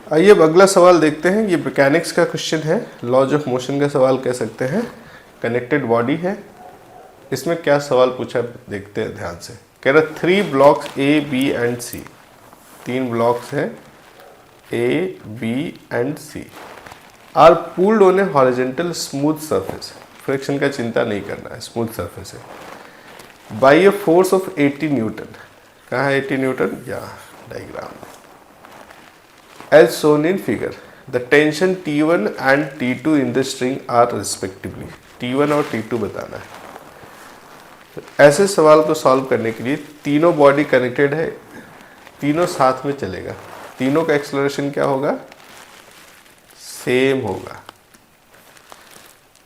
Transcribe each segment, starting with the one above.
आइए अब अगला सवाल देखते हैं। ये मैकेनिक्स का क्वेश्चन है, लॉज ऑफ मोशन का सवाल कह सकते हैं। कनेक्टेड बॉडी है। इसमें क्या सवाल पूछा देखते हैं ध्यान से। कह रहा 3 blocks A B and C, 3 blocks हैं A B and C, are pulled on a horizontal smooth surface. Friction का चिंता नहीं करना है, स्मूथ सरफेस है। By a force of 80 newton. कहाँ है 80 न्यूटन? यहाँ डायग्राम में। As shown in figure, the tension T1 and T2 in the string are respectively. T1 और T2 बताना है। तो ऐसे सवाल को सॉल्व करने के लिए तीनों बॉडी कनेक्टेड है, तीनों साथ में चलेगा, तीनों का एक्सेलरेशन क्या होगा? सेम होगा।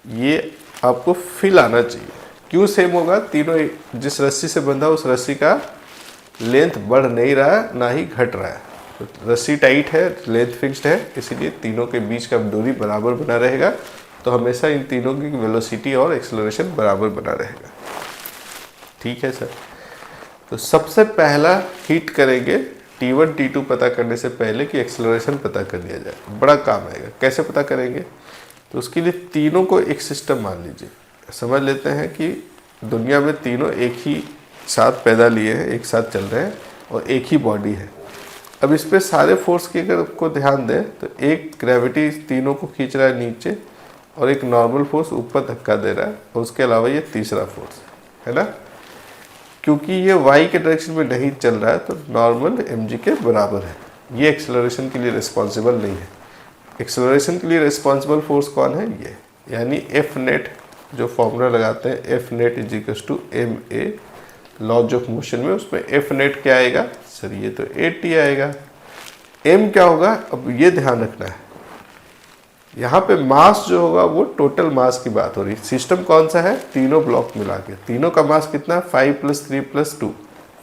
ये आपको फील आना चाहिए। क्यों सेम होगा? तीनों जिस रस्सी से बंधा उस रस्सी का लेंथ बढ़ नहीं रहा है ना ही घट रहा है। तो रस्सी टाइट है, लेंथ फिक्स्ड है, इसीलिए तीनों के बीच का दूरी बराबर बना रहेगा। तो हमेशा इन तीनों की वेलोसिटी और एक्सेलरेशन बराबर बना रहेगा। ठीक है सर। तो सबसे पहला हिट करेंगे T1 T2 पता करने से पहले कि एक्सेलरेशन पता कर लिया जाए। बड़ा काम आएगा। कैसे पता करेंगे? तो उसके लिए तीनों को एक सिस्टम मान लीजिए। समझ लेते हैं कि दुनिया में तीनों एक ही साथ पैदा लिए हैं, एक साथ चल रहे हैं और एक ही बॉडी है। अब इस पे सारे फोर्स की अगर आपको ध्यान दें तो एक ग्रेविटी तीनों को खींच रहा है नीचे और एक नॉर्मल फोर्स ऊपर धक्का दे रहा है और उसके अलावा ये तीसरा फोर्स है ना। क्योंकि ये वाई के डायरेक्शन में नहीं चल रहा है तो नॉर्मल mg के बराबर है। ये एक्सेलरेशन के लिए रिस्पॉन्सिबल नहीं है। एक्सेलरेशन के लिए रिस्पॉन्सिबल फोर्स कौन है? ये, यानी एफ नेट जो फॉर्मूला लगाते हैं F net is equal to M A laws of motion में, उसमें एफ नेट क्या आएगा सर? ये तो 80 आएगा। एम क्या होगा? अब ये ध्यान रखना है, यहाँ पे मास जो होगा वो टोटल मास की बात हो रही है। सिस्टम कौन सा है? तीनों ब्लॉक मिला के। तीनों का मास कितना? 5 + 3 + 2,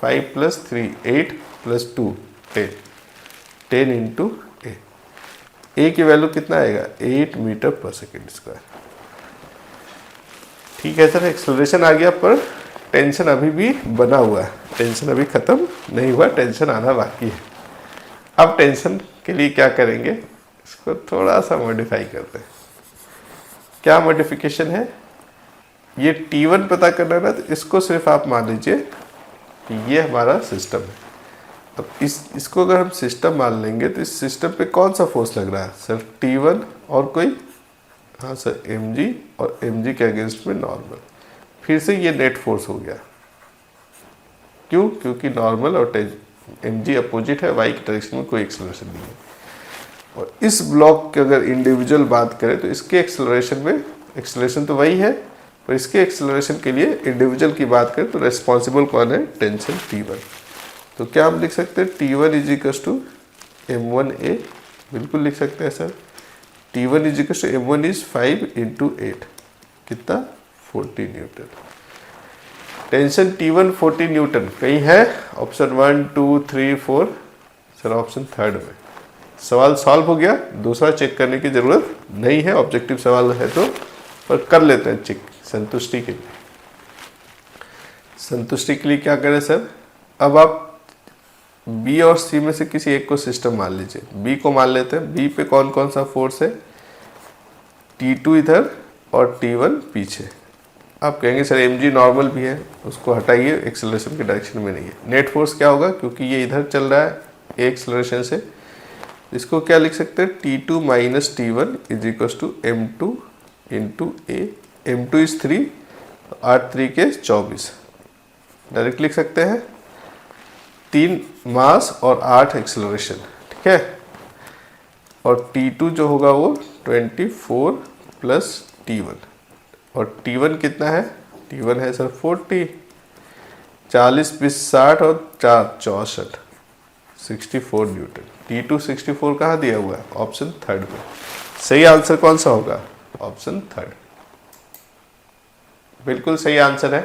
5 + 3 8 + 2 10, 10 इंटू ए की वैल्यू कितना आएगा? 8 मीटर पर सेकेंड स्क्वायर। ठीक है सर। एक्सेलरेशन आ गया पर टेंशन अभी भी बना हुआ है। टेंशन अभी खत्म नहीं हुआ, टेंशन आना बाकी है। अब टेंशन के लिए क्या करेंगे? इसको थोड़ा सा मॉडिफाई करते हैं। क्या मॉडिफिकेशन है? ये T1 पता करना है ना, तो इसको सिर्फ आप मान लीजिए कि ये हमारा सिस्टम है। अब इसको अगर हम सिस्टम मान लेंगे तो इस सिस्टम पे कौन सा फोर्स लग रहा है सर? T1 और कोई? हाँ सर mg, और mg के अगेंस्ट में नॉर्मल। फिर से ये नेट फोर्स हो गया। क्यों? क्योंकि नॉर्मल और mg अपोजिट है, वाई की डायरेक्शन में कोई एक्सेलरेशन नहीं है। और इस ब्लॉक की अगर इंडिविजुअल बात करें तो इसके एक्सेलरेशन में, एक्सेलरेशन तो वही है पर इसके एक्सेलरेशन के लिए इंडिविजुअल की बात करें तो रिस्पॉन्सिबल कौन है? Tension T1। तो क्या हम लिख सकते हैं? T1 is equal to m1a। बिल्कुल लिख सकते हैं sir. T1 is equal to m1 is 5 × 8, कितना? 40 न्यूटन। टेंशन T1 40 न्यूटन कहीं है? ऑप्शन 1 2 3 4 सर ऑप्शन थर्ड में। सवाल सॉल्व हो गया, दूसरा चेक करने की जरूरत नहीं है। ऑब्जेक्टिव सवाल है तो पर कर लेते हैं चेक संतुष्टि के लिए। संतुष्टि के लिए क्या करें सर? अब आप बी और सी में से किसी एक को सिस्टम मान लीजिए। बी को मान लेते हैं। बी पे कौन कौन सा फोर्स है? T2 इधर और T1 पीछे। आप कहेंगे सर mg नॉर्मल भी है, उसको हटाइए, एक्सेलरेशन के डायरेक्शन में नहीं है। नेट फोर्स क्या होगा? क्योंकि ये इधर चल रहा है ए एक्सेलरेशन से, इसको क्या लिख सकते हैं? T2 - T1 is equal to m2 into a. m2 is 3, 8 3 के 24 डायरेक्ट लिख सकते हैं। 3 मास और 8 एक्सेलरेशन, ठीक है। और T2 जो होगा वो 24 + T1, और T1 कितना है? T1 है सर 40, 40 + 20 60 और 4 64 64 न्यूटन। T2 64 कहाँ दिया हुआ है? ऑप्शन थर्ड में। सही आंसर कौन सा होगा? ऑप्शन थर्ड बिल्कुल सही आंसर है।